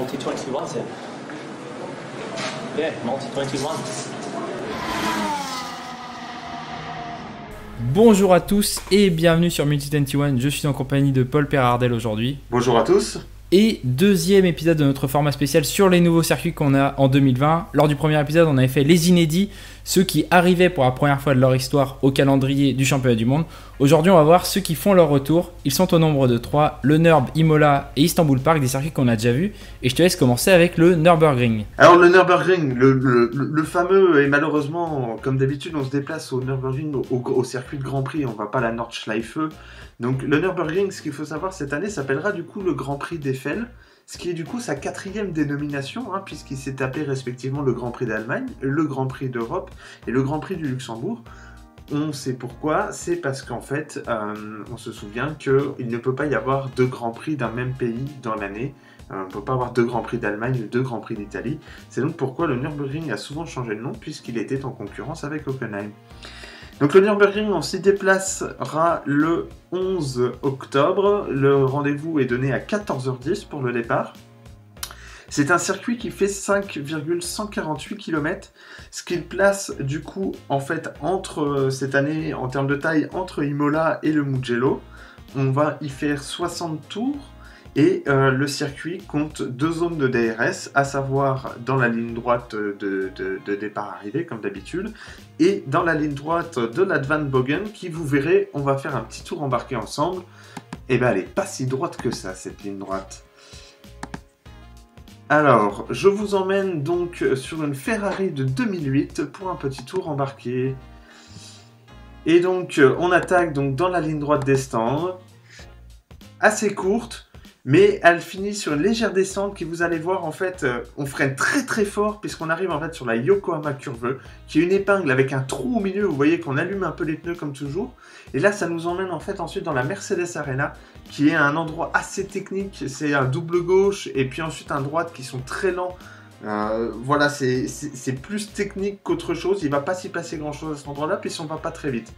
Multi-21, c'est... Yeah, Multi-21. Bonjour à tous et bienvenue sur Multi-21. Je suis en compagnie de Paul Perardel aujourd'hui. Bonjour à tous. Et deuxième épisode de notre format spécial sur les nouveaux circuits qu'on a en 2020. Lors du premier épisode, on avait fait les inédits, ceux qui arrivaient pour la première fois de leur histoire au calendrier du championnat du monde. Aujourd'hui, on va voir ceux qui font leur retour. Ils sont au nombre de 3, le Nürb, Imola et Istanbul Park, des circuits qu'on a déjà vus. Et je te laisse commencer avec le Nürburgring. Alors le Nürburgring, le fameux, et malheureusement, comme d'habitude, on se déplace au Nürburgring, au circuit de Grand Prix, on va pas à la Nordschleife. Donc le Nürburgring, ce qu'il faut savoir cette année, s'appellera du coup le Grand Prix d'Eiffel, ce qui est du coup sa 4e dénomination, puisqu'il s'est appelé respectivement le Grand Prix d'Allemagne, le Grand Prix d'Europe et le Grand Prix du Luxembourg. On sait pourquoi, c'est parce qu'en fait, on se souvient qu'il ne peut pas y avoir deux Grands Prix d'un même pays dans l'année. On ne peut pas avoir deux Grands Prix d'Allemagne ou deux Grands Prix d'Italie. C'est donc pourquoi le Nürburgring a souvent changé de nom, puisqu'il était en concurrence avec Hockenheim. Donc le Nürburgring, on s'y déplacera le 11 octobre. Le rendez-vous est donné à 14h10 pour le départ. C'est un circuit qui fait 5,148 km, ce qui le place du coup en fait entre cette année en termes de taille entre Imola et le Mugello. On va y faire 60 tours et le circuit compte deux zones de DRS, à savoir dans la ligne droite de départ-arrivée comme d'habitude et dans la ligne droite de la Dvanbogen qui, vous verrez, on va faire un petit tour embarqué ensemble. Et ben elle est pas si droite que ça, cette ligne droite. Alors, je vous emmène donc sur une Ferrari de 2008 pour un petit tour embarqué. Et donc, on attaque donc dans la ligne droite des stands, assez courte, mais elle finit sur une légère descente qui, vous allez voir, en fait, on freine très très fort puisqu'on arrive en fait sur la Yokohama Curve, qui est une épingle avec un trou au milieu. Vous voyez qu'on allume un peu les pneus comme toujours. Et là, ça nous emmène en fait ensuite dans la Mercedes Arena, qui est un endroit assez technique. C'est un double gauche et puis ensuite un droite qui sont très lents. Voilà, c'est plus technique qu'autre chose. Il ne va pas s'y passer grand chose à cet endroit-là, puis on ne va pas très vite.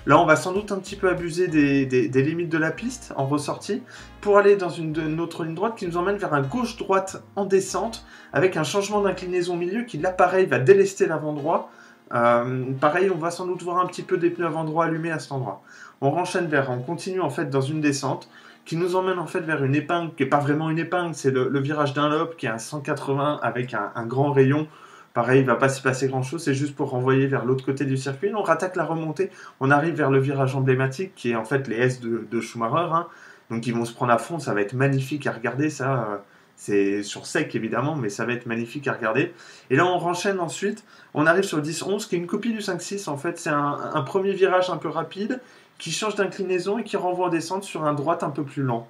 Là, on va sans doute un petit peu abuser des limites de la piste en ressortie pour aller dans une autre ligne droite qui nous emmène vers un gauche-droite en descente avec un changement d'inclinaison au milieu qui, là, pareil, va délester l'avant droit. Pareil, on va sans doute voir un petit peu des pneus avant droit allumés à cet endroit. On continue en fait dans une descente qui nous emmène en fait vers une épingle qui n'est pas vraiment une épingle, c'est le virage Dunlop qui est à 180 avec un grand rayon. Pareil, il ne va pas s'y passer grand chose, c'est juste pour renvoyer vers l'autre côté du circuit. On rattaque la remontée, on arrive vers le virage emblématique qui est en fait les S de Schumacher. Donc ils vont se prendre à fond, ça va être magnifique à regarder, ça c'est sur sec évidemment, mais ça va être magnifique à regarder. Et là on enchaîne ensuite, on arrive sur le 10-11 qui est une copie du 5-6 en fait, c'est un premier virage un peu rapide qui change d'inclinaison et qui renvoie en descente sur un droite un peu plus lent.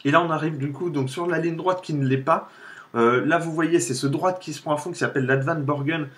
Et là on arrive du coup donc sur la ligne droite qui ne l'est pas. Là vous voyez c'est ce droite qui se prend à fond qui s'appelle l'Advanborgen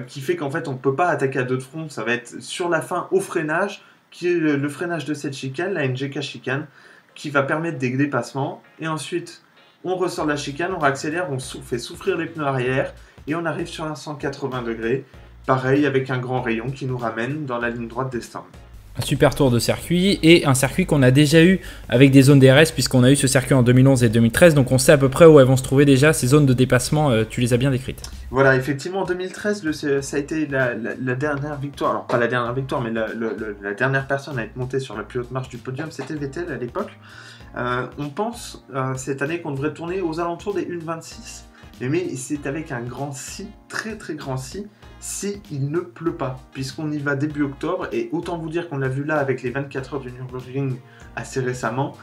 qui fait qu'en fait on ne peut pas attaquer à deux de front, ça va être sur la fin au freinage qui est le freinage de cette chicane, la NGK chicane, qui va permettre des dépassements et ensuite on ressort de la chicane, on réaccélère, on fait souffrir les pneus arrière et on arrive sur un 180 degrés, pareil avec un grand rayon qui nous ramène dans la ligne droite des stands. Un super tour de circuit et un circuit qu'on a déjà eu avec des zones DRS puisqu'on a eu ce circuit en 2011 et 2013, donc on sait à peu près où elles vont se trouver déjà, ces zones de dépassement, tu les as bien décrites. Voilà, effectivement en 2013 ça a été la dernière victoire, alors pas la dernière victoire mais la dernière personne à être montée sur la plus haute marche du podium, c'était Vettel à l'époque. On pense cette année qu'on devrait tourner aux alentours des 1,26, mais c'est avec un grand si, très très grand si il ne pleut pas, puisqu'on y va début octobre, et autant vous dire qu'on l'a vu là avec les 24 heures du Nürburgring assez récemment,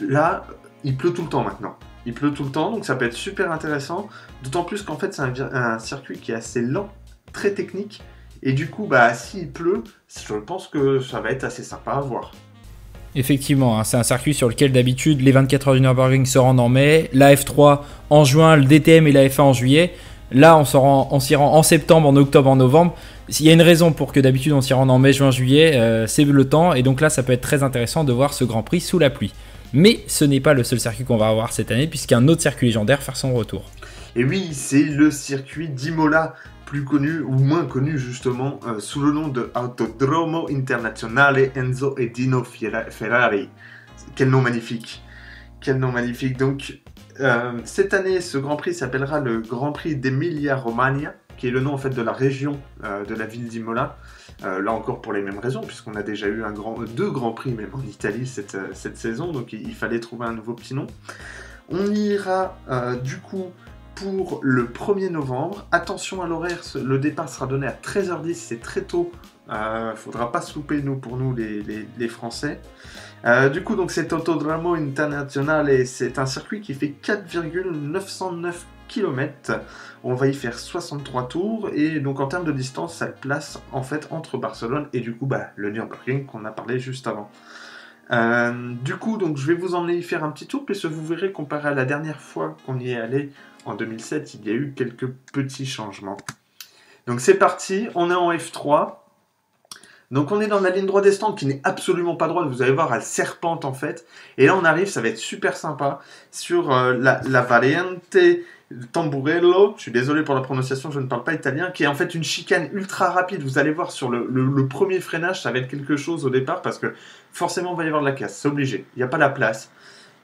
là, il pleut tout le temps maintenant. Il pleut tout le temps, donc ça peut être super intéressant, d'autant plus qu'en fait c'est un circuit qui est assez lent, très technique, et du coup, s'il pleut, je pense que ça va être assez sympa à voir. Effectivement, c'est un circuit sur lequel d'habitude les 24 heures du Nürburgring se rendent en mai, la F3 en juin, le DTM et la F1 en juillet. Là, on s'y rend en septembre, en octobre, en novembre. Il y a une raison pour que d'habitude on s'y rende en mai, juin, juillet, c'est le temps. Et donc là, ça peut être très intéressant de voir ce Grand Prix sous la pluie. Mais ce n'est pas le seul circuit qu'on va avoir cette année, puisqu'un autre circuit légendaire fait son retour. Et oui, c'est le circuit d'Imola, plus connu ou moins connu justement sous le nom de Autodromo Internazionale Enzo e Dino Ferrari. Quel nom magnifique! Quel nom magnifique! Donc, Cette année, ce Grand Prix s'appellera le Grand Prix d'Emilia-Romagna, qui est le nom en fait de la région de la ville d'Imola. Là encore pour les mêmes raisons, puisqu'on a déjà eu deux Grands Prix même en Italie cette saison, donc il fallait trouver un nouveau petit nom. On ira du coup pour le 1er novembre. Attention à l'horaire, le départ sera donné à 13h10, c'est très tôt. Faudra pas se louper pour nous les Français. Du coup, donc c'est Autodromo Internazionale et c'est un circuit qui fait 4,909 km. On va y faire 63 tours et donc en termes de distance, ça le place en fait entre Barcelone et du coup le Nürburgring qu'on a parlé juste avant. Du coup, donc je vais vous emmener y faire un petit tour puisque vous verrez comparé à la dernière fois qu'on y est allé en 2007, il y a eu quelques petits changements. Donc c'est parti, on est en F3. Donc on est dans la ligne droite des stands qui n'est absolument pas droite, vous allez voir, elle serpente en fait. Et là on arrive, ça va être super sympa, sur la Variante Tamburello, je suis désolé pour la prononciation, je ne parle pas italien, qui est en fait une chicane ultra rapide. Vous allez voir sur le premier freinage, ça va être quelque chose au départ, parce que forcément il va y avoir de la casse, c'est obligé, il n'y a pas la place.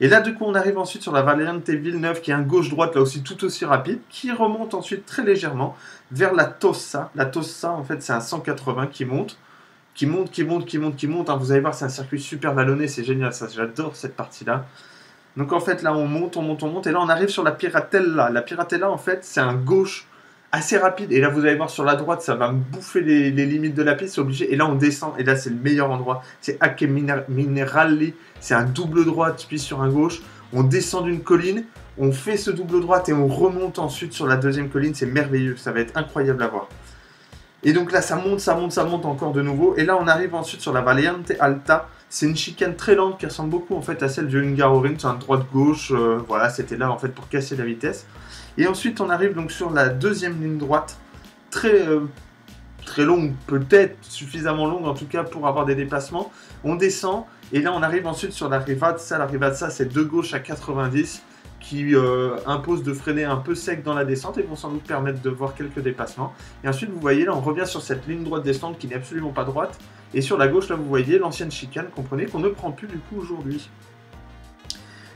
Et là du coup on arrive ensuite sur la Variante Villeneuve, qui est un gauche-droite là aussi tout aussi rapide, qui remonte ensuite très légèrement vers la Tossa. La Tossa en fait c'est un 180 qui monte. Hein, vous allez voir, c'est un circuit super vallonné, c'est génial, ça, j'adore cette partie-là. Donc en fait, là, on monte, et là, on arrive sur la Piratella. La Piratella, en fait, c'est un gauche assez rapide, et là, vous allez voir, sur la droite, ça va bouffer les limites de la piste, c'est obligé, et là, on descend, et là, c'est le meilleur endroit. C'est Acque Minerali, c'est un double droite, puis sur un gauche, on descend d'une colline, on fait ce double droite, et on remonte ensuite sur la deuxième colline, c'est merveilleux, ça va être incroyable à voir. Et donc là, ça monte encore de nouveau. Et là, on arrive ensuite sur la Variante Alta. C'est une chicane très lente qui ressemble beaucoup en fait à celle du Hungaroring. C'est un droite-gauche. Voilà, c'était là en fait pour casser la vitesse. Et ensuite, on arrive donc sur la deuxième ligne droite. Très longue, peut-être suffisamment longue en tout cas pour avoir des dépassements. On descend. Et là, on arrive ensuite sur la Rivazza. La Rivazza, c'est deux gauches à 90. Qui impose de freiner un peu sec dans la descente et vont sans doute permettre de voir quelques dépassements. Et ensuite, vous voyez, là, on revient sur cette ligne droite descente qui n'est absolument pas droite. Et sur la gauche, là, vous voyez l'ancienne chicane, comprenez, qu'on ne prend plus du coup aujourd'hui.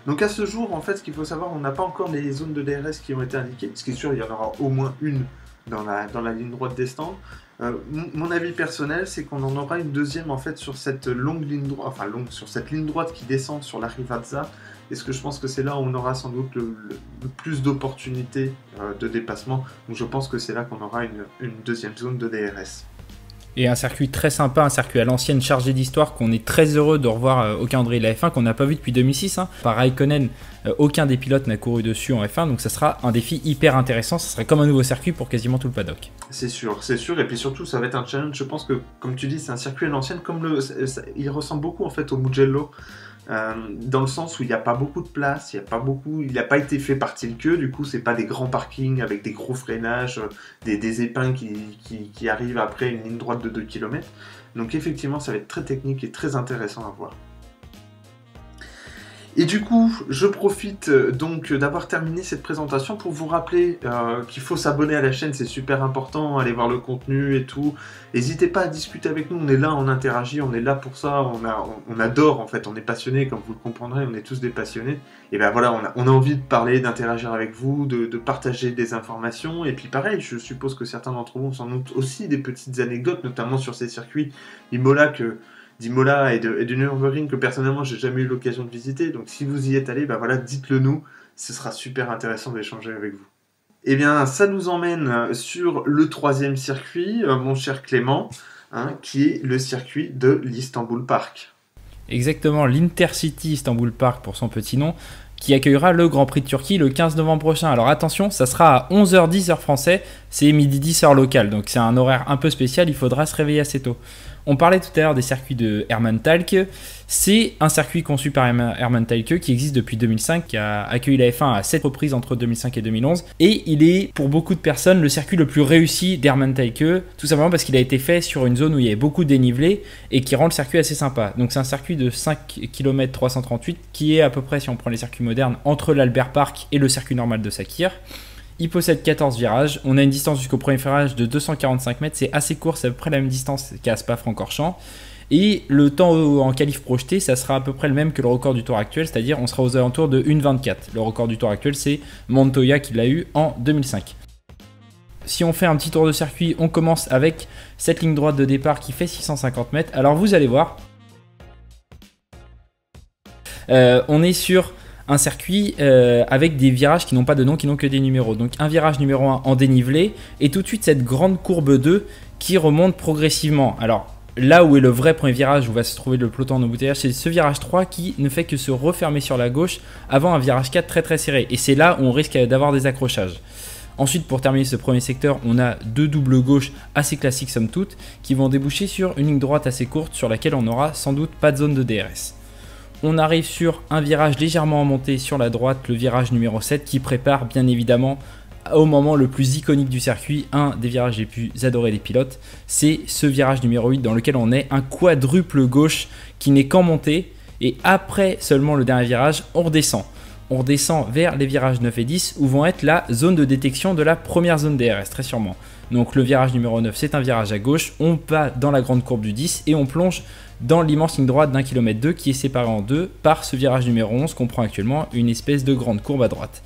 Donc à ce jour, en fait, ce qu'il faut savoir, on n'a pas encore les zones de DRS qui ont été indiquées. Ce qui est sûr, il y en aura au moins une dans la ligne droite des stands. Mon avis personnel, c'est qu'on en aura une deuxième en fait sur cette longue ligne droite, sur cette ligne droite qui descend sur la Rivazza. Est-ce que je pense que c'est là où on aura sans doute le plus d'opportunités de dépassement. Donc je pense que c'est là qu'on aura une deuxième zone de DRS. Et un circuit très sympa, un circuit à l'ancienne chargé d'histoire qu'on est très heureux de revoir au calendrier de la F1 qu'on n'a pas vu depuis 2006. Par Raikkonen, aucun des pilotes n'a couru dessus en F1, donc ça sera un défi hyper intéressant. Ça serait comme un nouveau circuit pour quasiment tout le paddock. C'est sûr. Et puis surtout, ça va être un challenge. Je pense que, comme tu dis, c'est un circuit à l'ancienne. Il ressemble beaucoup en fait au Mugello. Dans le sens où il n'y a pas beaucoup de place, il n'a pas été fait par Tilke, du coup c'est pas des grands parkings avec des gros freinages, des épingles qui arrivent après une ligne droite de 2 km. Donc effectivement ça va être très technique et très intéressant à voir. Et du coup, je profite donc d'avoir terminé cette présentation pour vous rappeler qu'il faut s'abonner à la chaîne, c'est super important, aller voir le contenu et tout. N'hésitez pas à discuter avec nous, on est là, on interagit, on est là pour ça, on adore en fait, on est passionnés, comme vous le comprendrez, on est tous des passionnés. Et ben voilà, on a envie de parler, d'interagir avec vous, de partager des informations. Et puis pareil, je suppose que certains d'entre vous ont sans doute aussi des petites anecdotes, notamment sur ces circuits d'Imola et du Nürburgring que personnellement j'ai jamais eu l'occasion de visiter, donc si vous y êtes allé, ben voilà, dites-le nous, ce sera super intéressant d'échanger avec vous. Et bien ça nous emmène sur le troisième circuit, mon cher Clément, qui est le circuit de l'Istanbul Park. Exactement, l'Intercity Istanbul Park pour son petit nom, qui accueillera le Grand Prix de Turquie le 15 novembre prochain. Alors attention, ça sera à 11h10 heure français, c'est midi 10 heure locale, donc c'est un horaire un peu spécial, il faudra se réveiller assez tôt. On parlait tout à l'heure des circuits de Hermann Talke. C'est un circuit conçu par Hermann Talke qui existe depuis 2005, qui a accueilli la F1 à 7 reprises entre 2005 et 2011. Et il est, pour beaucoup de personnes, le circuit le plus réussi d'Hermann Talke, tout simplement parce qu'il a été fait sur une zone où il y avait beaucoup de dénivelé et qui rend le circuit assez sympa. Donc c'est un circuit de 5 km 338 qui est à peu près, si on prend les circuits modernes, entre l'Albert Park et le circuit normal de Sakir. Il possède 14 virages, on a une distance jusqu'au premier virage de 245 mètres, c'est assez court, c'est à peu près la même distance qu'à Spa-Francorchamps. Et le temps en qualif projeté, ça sera à peu près le même que le record du tour actuel, c'est-à-dire on sera aux alentours de 1,24. Le record du tour actuel, c'est Montoya qui l'a eu en 2005. Si on fait un petit tour de circuit, on commence avec cette ligne droite de départ qui fait 650 mètres. Alors vous allez voir, on est sur un circuit avec des virages qui n'ont pas de nom, qui n'ont que des numéros. Donc un virage numéro 1 en dénivelé et tout de suite cette grande courbe 2 qui remonte progressivement. Alors là où est le vrai premier virage où va se trouver le peloton en embouteillage, c'est ce virage 3 qui ne fait que se refermer sur la gauche avant un virage 4 très très serré. Et c'est là où on risque d'avoir des accrochages. Ensuite, pour terminer ce premier secteur, on a deux doubles gauches assez classiques somme toute qui vont déboucher sur une ligne droite assez courte sur laquelle on n'aura sans doute pas de zone de DRS. On arrive sur un virage légèrement en montée sur la droite, le virage numéro 7 qui prépare bien évidemment au moment le plus iconique du circuit, un des virages les plus adorés des pilotes, c'est ce virage numéro 8 dans lequel on est un quadruple gauche qui n'est qu'en montée et après seulement le dernier virage, on redescend. On redescend vers les virages 9 et 10 où vont être la zone de détection de la première zone DRS très sûrement. Donc le virage numéro 9 c'est un virage à gauche, on va dans la grande courbe du 10 et on plonge dans l'immense ligne droite d'1,2 km qui est séparée en deux par ce virage numéro 11 qu'on prend actuellement une espèce de grande courbe à droite.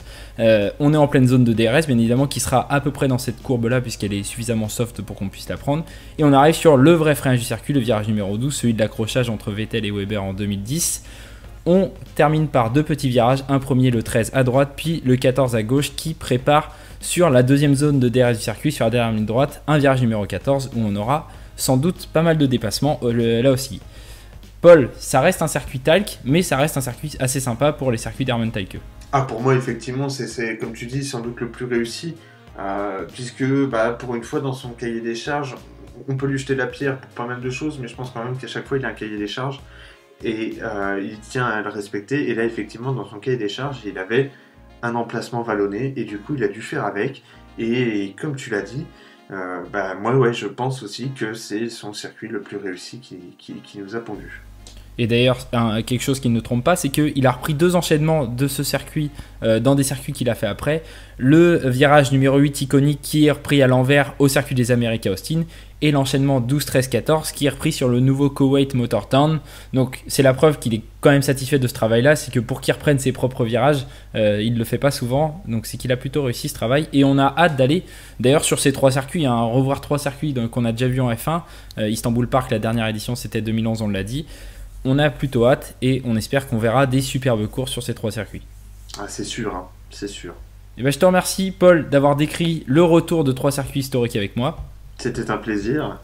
On est en pleine zone de DRS bien évidemment qui sera à peu près dans cette courbe là puisqu'elle est suffisamment soft pour qu'on puisse la prendre. Et on arrive sur le vrai freinage du circuit, le virage numéro 12, celui de l'accrochage entre Vettel et Weber en 2010. On termine par deux petits virages, un premier le 13 à droite puis le 14 à gauche qui prépare sur la deuxième zone de DRS du circuit sur la dernière ligne droite, un virage numéro 14 où on aura sans doute pas mal de dépassements là aussi. Paul, ça reste un circuit talc, mais ça reste un circuit assez sympa pour les circuits d'Hermann Tilke. Ah, pour moi, effectivement, c'est comme tu dis, sans doute le plus réussi, puisque pour une fois, dans son cahier des charges, on peut lui jeter la pierre pour pas mal de choses, mais je pense quand même qu'à chaque fois, il a un cahier des charges, et il tient à le respecter, et là, effectivement, dans son cahier des charges, il avait un emplacement vallonné, et du coup, il a dû faire avec, et comme tu l'as dit, moi, ouais, je pense aussi que c'est son circuit le plus réussi qui nous a pondu. Et d'ailleurs, quelque chose qui ne trompe pas, c'est qu'il a repris deux enchaînements de ce circuit dans des circuits qu'il a fait après. Le virage numéro 8 iconique qui est repris à l'envers au circuit des Amériques à Austin et l'enchaînement 12, 13, 14 qui est repris sur le nouveau Kuwait Motor Town. Donc c'est la preuve qu'il est quand même satisfait de ce travail-là, c'est que pour qu'il reprenne ses propres virages, il ne le fait pas souvent, donc c'est qu'il a plutôt réussi ce travail. Et on a hâte d'aller d'ailleurs sur ces trois circuits, revoir trois circuits qu'on a déjà vu en F1. Istanbul Park, la dernière édition, c'était 2011, on l'a dit. On a plutôt hâte et on espère qu'on verra des superbes courses sur ces trois circuits. Ah, c'est sûr, hein, c'est sûr. Et je te remercie, Paul, d'avoir décrit le retour de trois circuits historiques avec moi. C'était un plaisir.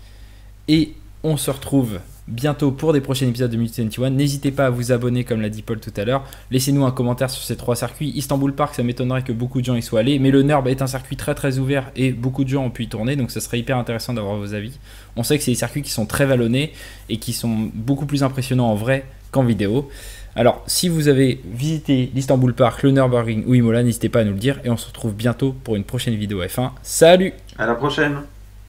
Et on se retrouve bientôt pour des prochains épisodes de Multi21. N'hésitez pas à vous abonner, comme l'a dit Paul tout à l'heure. Laissez-nous un commentaire sur ces trois circuits. Istanbul Park, ça m'étonnerait que beaucoup de gens y soient allés, mais le NURB est un circuit très très ouvert et beaucoup de gens ont pu y tourner, donc ça serait hyper intéressant d'avoir vos avis. On sait que c'est des circuits qui sont très vallonnés et qui sont beaucoup plus impressionnants en vrai qu'en vidéo. Alors, si vous avez visité l'Istanbul Park, le Nürburgring ou Imola, n'hésitez pas à nous le dire et on se retrouve bientôt pour une prochaine vidéo F1. Salut! À la prochaine!